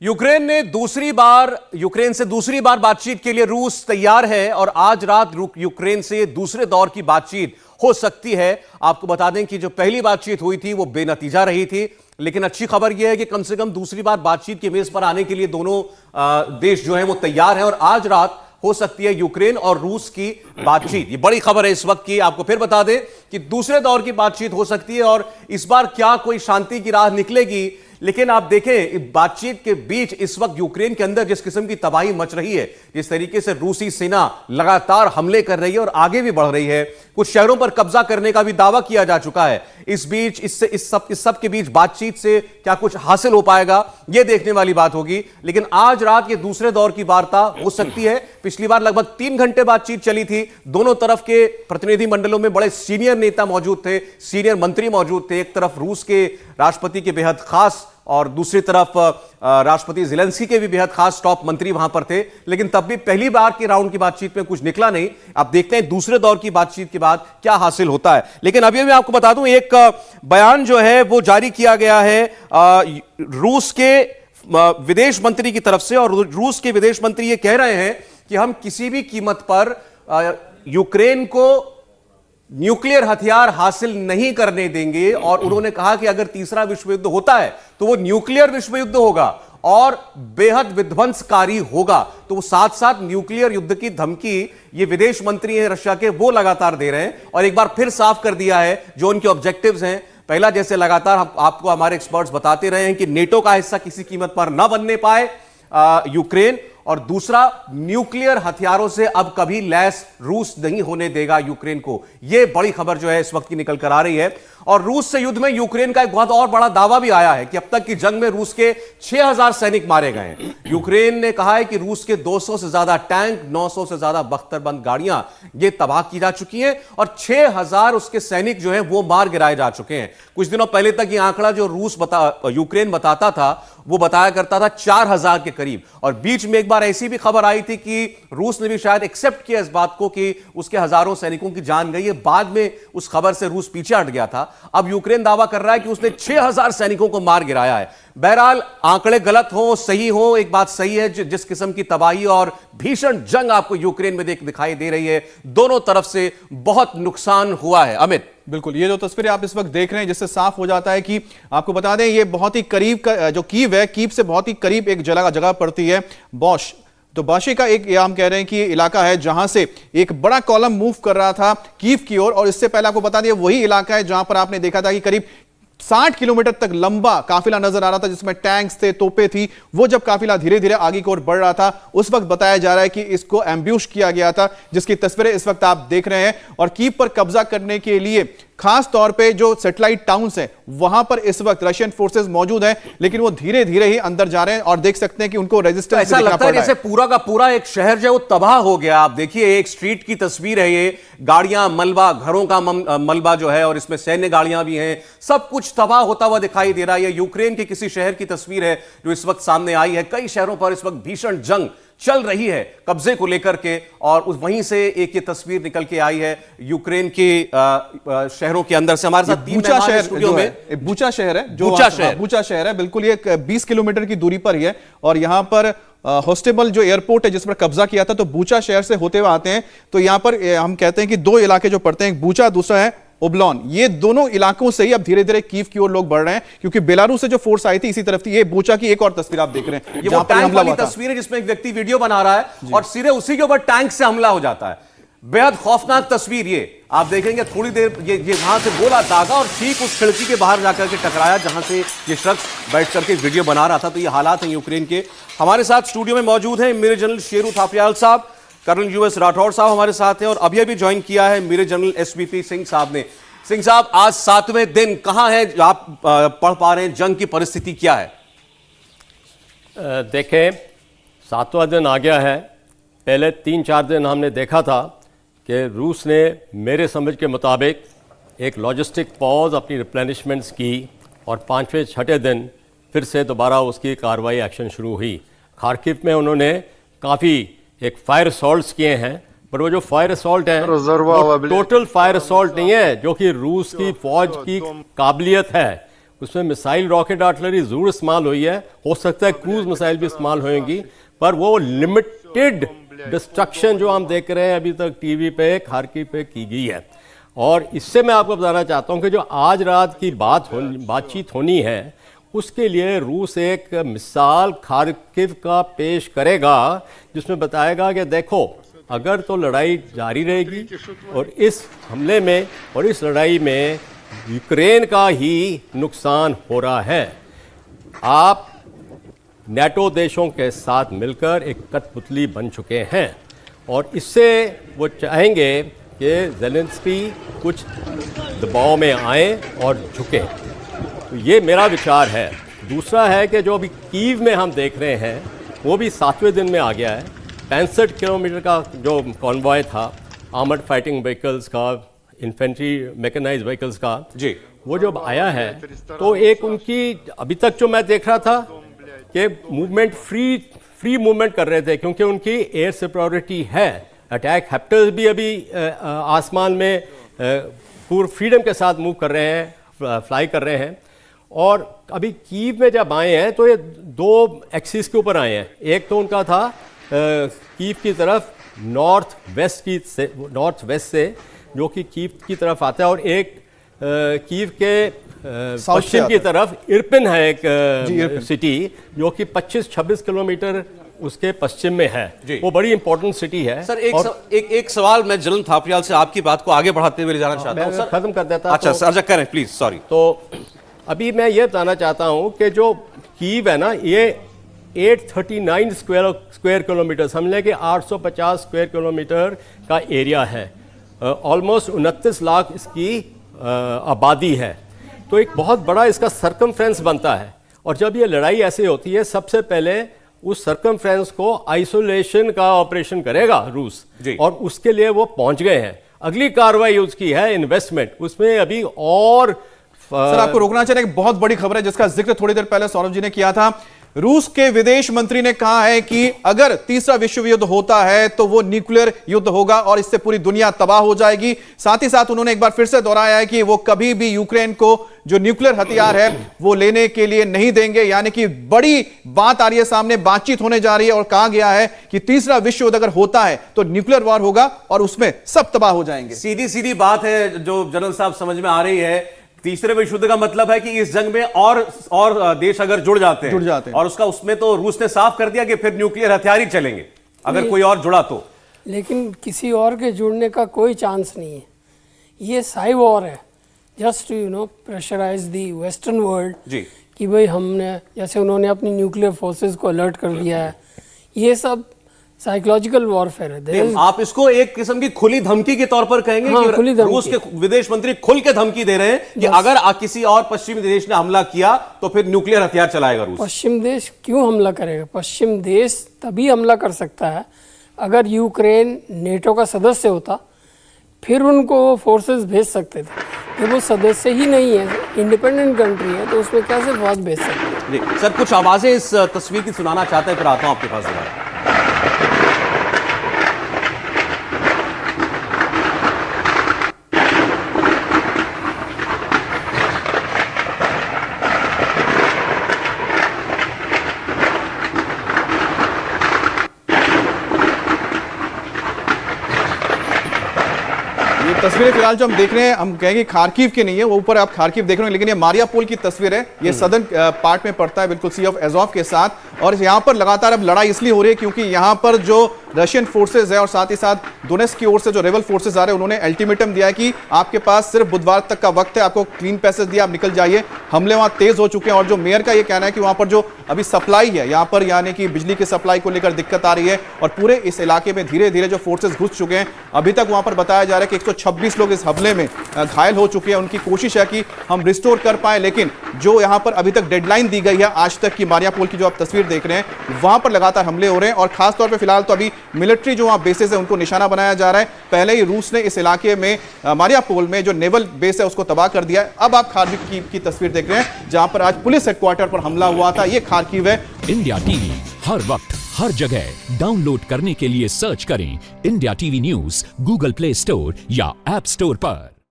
Ukraine से दूसरी बार बातचीत के लिए रूस तैयार है और आज रात यूक्रेन से दूसरे दौर की बातचीत हो सकती है। आपको बता दें कि जो पहली बातचीत हुई थी वो बेनतीजा रही थी, लेकिन अच्छी खबर यह है कि कम से कम दूसरी बार बातचीत के मेज पर आने के लिए दोनों देश जो हैं वो तैयार हैं और आज रात हो सकती है यूक्रेन और रूस की बातचीत। ये बड़ी खबर है इस वक्त की। आपको फिर बता दें कि दूसरे दौर की बातचीत हो सकती है और इस बार क्या कोई शांति की राह निकलेगी। लेकिन आप देखें बातचीत के बीच इस वक्त यूक्रेन के अंदर जिस किस्म की तबाही मच रही है, जिस तरीके से रूसी सेना लगातार हमले कर रही है और आगे भी बढ़ रही है, कुछ शहरों पर कब्जा करने का भी दावा किया जा चुका है। इस बीच इस सब के बीच बातचीत से क्या कुछ हासिल हो पाएगा, यह देखने वाली बात होगी। लेकिन आज रात ये दूसरे दौर की वार्ता हो सकती है। पिछली बार लगभग 3 घंटे बातचीत चली थी। दोनों तरफ के प्रतिनिधि मंडलों में बड़े सीनियर नेता मौजूद थे, सीनियर मंत्री मौजूद थे। एक तरफ रूस के राष्ट्रपति के बेहद खास और दूसरी तरफ राष्ट्रपति ज़ेलेंस्की के भी बेहद खास टॉप मंत्री वहां पर थे। लेकिन तब भी पहली बार की राउंड की बातचीत में कुछ निकला नहीं। अब देखते हैं दूसरे दौर की बातचीत के बाद क्या हासिल होता है। लेकिन अभी मैं आपको बता दूं, एक बयान जो है वो जारी किया गया है रूस के विदेश मंत्री की तरफ से, और रूस के विदेश मंत्री ये कह रहे हैं कि हम किसी भी कीमत पर यूक्रेन को न्यूक्लियर हथियार हासिल नहीं करने देंगे। और उन्होंने कहा कि अगर तीसरा विश्व युद्ध होता है तो वो न्यूक्लियर विश्व युद्ध होगा और बेहद विध्वंसकारी होगा। तो वो साथ साथ न्यूक्लियर युद्ध की धमकी ये विदेश मंत्री हैं रशिया के, वो लगातार दे रहे हैं और एक बार फिर साफ कर दिया है जो उनके ऑब्जेक्टिव्स हैं। पहला, जैसे लगातार आपको हमारे एक्सपर्ट्स बताते रहे हैं कि नेटो का हिस्सा किसी कीमत पर न बनने पाए यूक्रेन, और दूसरा, न्यूक्लियर हथियारों से अब कभी लैस रूस नहीं होने देगा यूक्रेन को। यह बड़ी खबर जो है इस वक्त की निकल कर आ रही है। और रूस से युद्ध में यूक्रेन का एक बहुत और बड़ा दावा भी आया है कि अब तक की जंग में रूस के 6000 सैनिक मारे गए हैं। यूक्रेन ने कहा है कि रूस के 200 से ज्यादा टैंक, 900 से ज्यादा बख्तरबंद गाड़ियां ये तबाह की जा चुकी हैं और 6000 उसके सैनिक जो हैं वो मार गिराए जा चुके हैं। कुछ दिनों पहले तक ये आंकड़ा जो यूक्रेन बताता था वो बताया करता था 4000 के करीब। और बीच में एक बार ऐसी भी खबर आई थी कि रूस ने भी शायद एक्सेप्ट किया इस बात को कि उसके हजारों सैनिकों की जान गई है। बाद में उस खबर से रूस पीछे हट गया था। अब यूक्रेन दावा कर रहा है कि उसने 6000 सैनिकों को मार गिराया है। बहरहाल, आंकड़े गलत हो सही हो, एक बात सही है, जिस किस्म की तबाही और भीषण जंग आपको यूक्रेन में दिखाई दे रही है, दोनों तरफ से बहुत नुकसान हुआ है। अमित, बिल्कुल, ये जो तस्वीरें आप इस वक्त देख रहे हैं जिससे साफ हो जाता है कि आपको बता दें ये बहुत ही करीब का जो कीव है, कीव से बहुत ही करीब एक जगह पड़ती है बॉश। तो बाशी का एक, हम कह रहे हैं कि ये इलाका है जहां से एक बड़ा कॉलम मूव कर रहा था कीव की ओर। और इससे पहले आपको बता दिया वही इलाका है जहां पर आपने देखा था कि करीब 60 किलोमीटर तक लंबा काफिला नजर आ रहा था जिसमें टैंक्स थे, तोपें थी। वो जब काफिला धीरे धीरे आगे की ओर बढ़ रहा था उस वक्त बताया जा रहा है कि इसको एम्ब्यूश किया गया था, जिसकी तस्वीरें इस वक्त आप देख रहे हैं। और कीव पर कब्जा करने के लिए खास तौर पे जो सैटेलाइट टाउन्स हैं वहां पर इस वक्त रशियन फोर्सेस मौजूद हैं, लेकिन वो धीरे धीरे ही अंदर जा रहे हैं और देख सकते हैं कि उनको रेजिस्टेंस ऐसा लगता है जैसे पूरा का पूरा एक शहर जो है वो तबाह हो गया। आप देखिए, एक स्ट्रीट की तस्वीर है ये, गाड़ियां, मलबा, घरों का मलबा जो है और इसमें सैन्य गाड़ियां भी हैं, सब कुछ तबाह होता हुआ दिखाई दे रहा है। यूक्रेन के किसी शहर की तस्वीर है जो इस वक्त सामने आई है। कई शहरों पर इस वक्त भीषण जंग चल रही है कब्जे को लेकर के, और वहीं से एक ये तस्वीर निकल के आई है यूक्रेन के शहरों के अंदर से। हमारे साथ बूचा शहर स्टूडियो में, बूचा शहर है जो बूचा शहर है, बिल्कुल ये 20 किलोमीटर की दूरी पर ही है। और यहां पर होस्टेबल जो एयरपोर्ट है जिस पर कब्जा किया था, तो बूचा शहर से होते हुए आते हैं। तो यहां पर हम कहते हैं कि 2 इलाके जो पड़ते हैं, एक बूचा, दूसरा है ओब्लॉन। ये दोनों इलाकों से ही अब धीरे धीरे कीव की ओर लोग बढ़ रहे हैं क्योंकि बेलारूस से जो फोर्स आई थी इसी तरफ थी। ये बूचा की एक और तस्वीर आप देख रहे हैं, ये वो टैंक वाली तस्वीर है जिसमें एक व्यक्ति वीडियो बना रहा है और सीधे उसी के ऊपर टैंक से हमला हो जाता है। बेहद खौफनाक तस्वीर ये आप देखेंगे। थोड़ी देर ये वहां से गोला दागा और ठीक उस खिड़की के बाहर जाकर के टकराया जहां से ये शख्स बैठ करके वीडियो बना रहा था। तो ये हालात हैं यूक्रेन के। हमारे साथ स्टूडियो में मौजूद हैं मेजर जनरल शेरू थापरियाल साहब, कर्नल यूएस राठौड़ साहब हमारे साथ हैं, और अभी ज्वाइन किया है मेजर जनरल एसबीपी सिंह साहब ने। सिंह साहब, आज 7वें दिन कहां है आप पढ़ पा रहे हैं, जंग की परिस्थिति क्या है? देखें, 7वां दिन आ गया है। पहले 3-4 दिन हमने देखा था कि रूस ने मेरे समझ के मुताबिक एक लॉजिस्टिक पॉज अपनी रिप्लेनिशमेंट्स की और 5वें-6ठे दिन फिर से दोबारा उसकी कार्रवाई एक्शन शुरू हुई। खार्किव में उन्होंने काफ़ी एक फायर असॉल्ट्स किए हैं, पर वो जो फायर असॉल्ट है वो टोटल फायर असॉल्ट नहीं है जो कि रूस की फौज की काबिलियत है। उसमें मिसाइल रॉकेट आर्टिलरी ज़रूर इस्तेमाल हुई है, हो सकता है क्रूज मिसाइल भी इस्तेमाल होंगी, पर वो लिमिटेड डिस्ट्रक्शन जो हम देख रहे हैं अभी तक टीवी पे, खारकीव पे की गई है। और इससे मैं आपको बताना चाहता हूं कि जो आज रात की बातचीत होनी है, उसके लिए रूस एक मिसाल खारकीव का पेश करेगा, जिसमें बताएगा कि देखो अगर तो लड़ाई जारी रहेगी और इस हमले में और इस लड़ाई में यूक्रेन का ही नुकसान हो रहा है, आप नेटो देशों के साथ मिलकर एक कठपुतली बन चुके हैं और इससे वो चाहेंगे कि ज़ेलेंस्की कुछ दबाव में आए और झुके। तो ये मेरा विचार है। दूसरा है कि जो अभी कीव में हम देख रहे हैं वो भी 7वें दिन में आ गया है। 65 किलोमीटर का जो कॉन्वॉय था आर्मर्ड फाइटिंग व्हीकल्स का, इन्फेंट्री मैकेनाइज्ड व्हीकल्स का जी, वो जब आया है तो एक उनकी अभी तक जो मैं देख रहा था कि मूवमेंट फ्री मूवमेंट कर रहे थे, क्योंकि उनकी एयर सिक्योरिटी है। अटैक हेप्टर्स भी अभी आसमान में पूर्ण फ्रीडम के साथ मूव कर रहे हैं, फ्लाई कर रहे हैं। और अभी कीव में जब आए हैं तो ये 2 एक्सिस के ऊपर आए हैं। एक तो उनका था कीव की तरफ नॉर्थ वेस्ट से जो कि कीव की तरफ आता है, और एक कीव के पश्चिम की तरफ इरपिन है एक सिटी जो कि 25-26 किलोमीटर उसके पश्चिम में है। वो बड़ी इंपॉर्टेंट सिटी है। सर एक सवाल मैं जलन थापरियाल से आपकी बात को आगे बढ़ाते हुए ले जाना चाहता हूं। सर खत्म कर देता। अच्छा सर, करें प्लीज, सॉरी। तो अभी मैं ये बताना चाहता हूं कि जो कीव है ना, ये 839 स्क्वायर किलोमीटर, समझ कि 850 स्क्वायर किलोमीटर का एरिया है। ऑलमोस्ट 29 लाख इसकी आबादी है। तो एक बहुत बड़ा इसका सर्कमफ्रेंस बनता है। और जब ये लड़ाई ऐसे होती है, सबसे पहले उस सर्कमफ्रेंस को आइसोलेशन का ऑपरेशन करेगा रूस, और उसके लिए वो पहुंच गए हैं। अगली कार्रवाई उसकी है इन्वेस्टमेंट, उसमें अभी और सर आपको रोकना चाहिए। एक बहुत बड़ी खबर है जिसका जिक्र थोड़ी देर पहले सौरभ जी ने किया था। रूस के विदेश मंत्री ने कहा है कि अगर तीसरा विश्व युद्ध होता है तो वो न्यूक्लियर युद्ध होगा और इससे पूरी दुनिया तबाह हो जाएगी। साथ ही साथ उन्होंने एक बार फिर से दोहराया है कि वो कभी भी यूक्रेन को जो न्यूक्लियर हथियार है वो लेने के लिए नहीं देंगे। यानी कि बड़ी बात आ रही है सामने, बातचीत होने जा रही है और कहा गया है कि तीसरा विश्व युद्ध अगर होता है तो न्यूक्लियर वॉर होगा और उसमें सब तबाह हो जाएंगे। सीधी सीधी बात है जो जनरल साहब समझ में आ रही है। तीसरे विश्व युद्ध का मतलब है कि इस जंग में और देश अगर जुड़ जाते हैं और उसमें तो रूस ने साफ कर दिया कि फिर न्यूक्लियर हथियार ही चलेंगे अगर कोई और जुड़ा तो। लेकिन किसी और के जुड़ने का कोई चांस नहीं है। ये साई वॉर है, just pressurise the western world जी, कि भाई हमने, जैसे उन्होंने अपनी न्यूक्लियर फोर्सेस को अलर्ट कर दिया है, ये सब साइकोलॉजिकल वॉरफेयर है। आप इसको एक किस्म की खुली धमकी के तौर पर कहेंगे कि रूस के विदेश मंत्री खुल के धमकी दे रहे हैं कि अगर किसी और पश्चिमी देश ने हमला किया तो फिर न्यूक्लियर हथियार चलाएगा रूस। पश्चिम देश क्यों हमला करेगा? पश्चिम देश तभी हमला कर सकता है अगर यूक्रेन नेटो का सदस्य होता, फिर उनको फोर्सेस भेज सकते थे। जब वो सदस्य ही नहीं है, इंडिपेंडेंट कंट्री है, तो उसमें कैसे फौज भेज सकते हैं? सर कुछ आवाजें इस तस्वीर की सुनाना चाहते हैं, फिर आता हूं आपके पास दोबारा। तस्वीरें फिलहाल जो हम देख रहे हैं, हम कहेंगे खारकीव की नहीं है, वो ऊपर आप खारकीव देख रहे हैं, लेकिन ये मारियापोल की तस्वीर है। ये सदर्न पार्ट में पड़ता है, बिल्कुल सी ऑफ एज़ोव के साथ। और यहाँ पर लगातार अब लड़ाई इसलिए हो रही है क्योंकि यहाँ पर जो रशियन फोर्सेज है और साथ ही साथ डोनेट्स्क की ओर से जो रेबल फोर्सेज आ रहे हैं, उन्होंने अल्टीमेटम दिया है कि आपके पास सिर्फ बुधवार तक का वक्त है, आपको क्लीन पैसेज दिया, आप निकल जाइए। हमले वहां तेज हो चुके हैं और जो मेयर का ये कहना है कि वहां पर जो अभी सप्लाई है, यहाँ पर यानी कि बिजली की सप्लाई को लेकर दिक्कत आ रही है और पूरे इस इलाके में धीरे धीरे जो फोर्सेज घुस चुके हैं। अभी तक वहां पर बताया जा रहा है कि 126 लोग इस हमले में घायल हो चुके हैं। उनकी कोशिश है कि हम रिस्टोर कर पाए, लेकिन जो यहाँ पर अभी तक डेडलाइन दी गई है आज तक की, मारियापोल की जो आप तस्वीर देख रहे हैं, वहां पर लगातार हमले हो रहे हैं। और खासतौर पर फिलहाल तो अभी मिलिट्री जो वहां बेसेस है उनको निशाना बनाया जा रहा है। पहले ही रूस ने इस इलाके में मारियापोल में जो नेवल बेस है उसको तबाह कर दिया है। अब आप खारकीव की तस्वीर देख रहे हैं जहां पर आज पुलिस हेडक्वार्टर पर हमला हुआ था। ये खारकीव है। इंडिया टीवी हर वक्त हर जगह डाउनलोड करने के लिए सर्च करें India TV news Google play store या ऐप स्टोर पर।